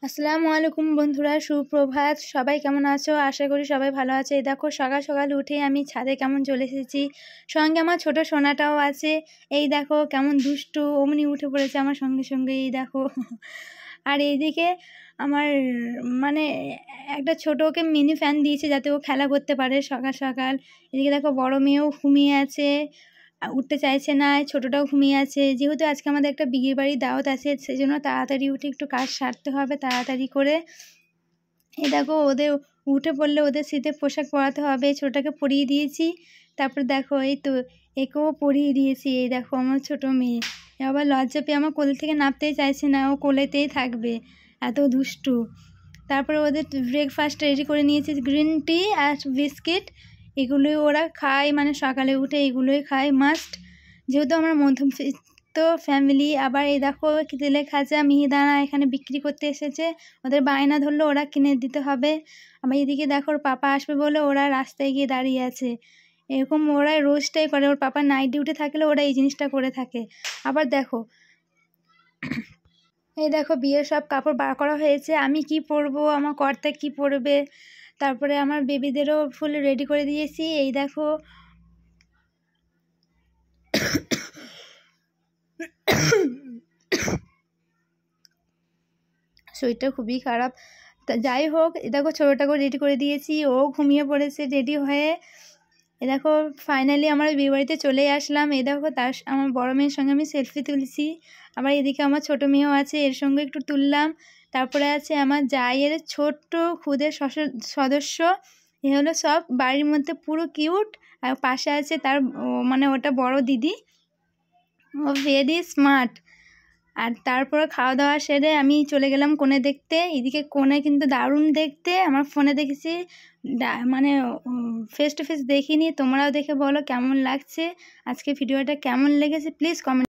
আসসালামু আলাইকুম বন্ধুরা, সুপ্রভাত। সবাই কেমন আছো? আশা করি সবাই ভালো আছে। এই দেখো সকাল সকাল উঠে আমি ছাদে কেমন চলে এসেছি, সঙ্গে আমার ছোট সোনাটাও আছে। এই দেখো কেমন দুষ্টু, অমনি উঠে পড়েছে আমার সঙ্গে সঙ্গে। এই দেখো আর এইদিকে আমার মানে একটা ছোট ওকে মিনি ফ্যান দিয়েছে যাতে ও খেলা করতে পারে সকাল সকাল। এদিকে দেখো বড় মেয়েও ঘুমিয়ে আছে, উঠতে চাইছে না। ছোটটাও ঘুমিয়ে আছে। যেহেতু আজকে আমাদের একটা বিয়ে বাড়ির দাওয়াত আছে, সেই জন্য তাড়াতাড়ি উঠে একটু কাজ সারতে হবে তাড়াতাড়ি করে। এই দেখো ওদের উঠে পড়লে ওদের শীতের পোশাক পরাতে হবে। ছোটটাকে পরিয়ে দিয়েছি, তারপর দেখো এই তো একেও পরিয়ে দিয়েছি। এই দেখো আমার ছোট মেয়ে আবার লজ্জা পেয়ে আমার কোল থেকে নামতেই চাইছে না, ও কোলেতেই থাকবে, এত দুষ্টু। তারপরে ওদের ব্রেকফাস্ট রেডি করে নিয়েছি, গ্রিন টি আর বিস্কিট। এগুলোই ওরা খায়, মানে সকালে উঠে এগুলোই খায় মাস্ট, যেহেতু আমরা মধ্যবিত্ত ফ্যামিলি। আবার এই দেখো তেলে খাজা মিহিদানা এখানে বিক্রি করতে এসেছে, ওদের বায়না ধরলো ওরা কিনে দিতে হবে। আবার এদিকে দেখো ওর পাপা আসবে বলে ওরা রাস্তায় গিয়ে দাঁড়িয়ে আছে। এরকম ওরা রোজটাই করে, ওর পাপা নাইট ডিউটি থাকলে ওরা এই জিনিসটা করে থাকে। আবার দেখো এই দেখো বিয়ের সব কাপড় বার করা হয়েছে, আমি কি পরবো, আমার কর্তা কি পরবে। তারপরে আমার বেবিদেরও ফুল রেডি করে দিয়েছি। এই দেখো শরীরটা খুবই খারাপ। তা যাই হোক, এ দেখো ছোটোটাকেও রেডি করে দিয়েছি, ও ঘুমিয়ে পড়েছে রেডি হয়ে। এ দেখো ফাইনালি আমার বিয়ে বাড়িতে চলে আসলাম। এই দেখো আমার বড় মেয়ের সঙ্গে আমি সেলফি তুলছি। আবার এদিকে আমার ছোট মেয়েও আছে, এর সঙ্গে একটু তুললাম। তারপরে আছে আমার জায়ের ছোট্ট খুদের সদস্য। এ হলো সব বাড়ির মধ্যে পুরো কিউট। আর পাশে আছে তার মানে ওটা বড় দিদি, ও ভেরি স্মার্ট। আর তারপরে খাওয়া দাওয়া সেরে আমি চলে গেলাম কোণে দেখতে। এদিকে কোণে কিন্তু দারুণ দেখতে, আমার ফোনে দেখেছি, মানে ফেস টু ফেস দেখিনি। তোমরাও দেখে বলো কেমন লাগছে, আজকে ভিডিওটা কেমন লেগেছে প্লিজ কমেন্ট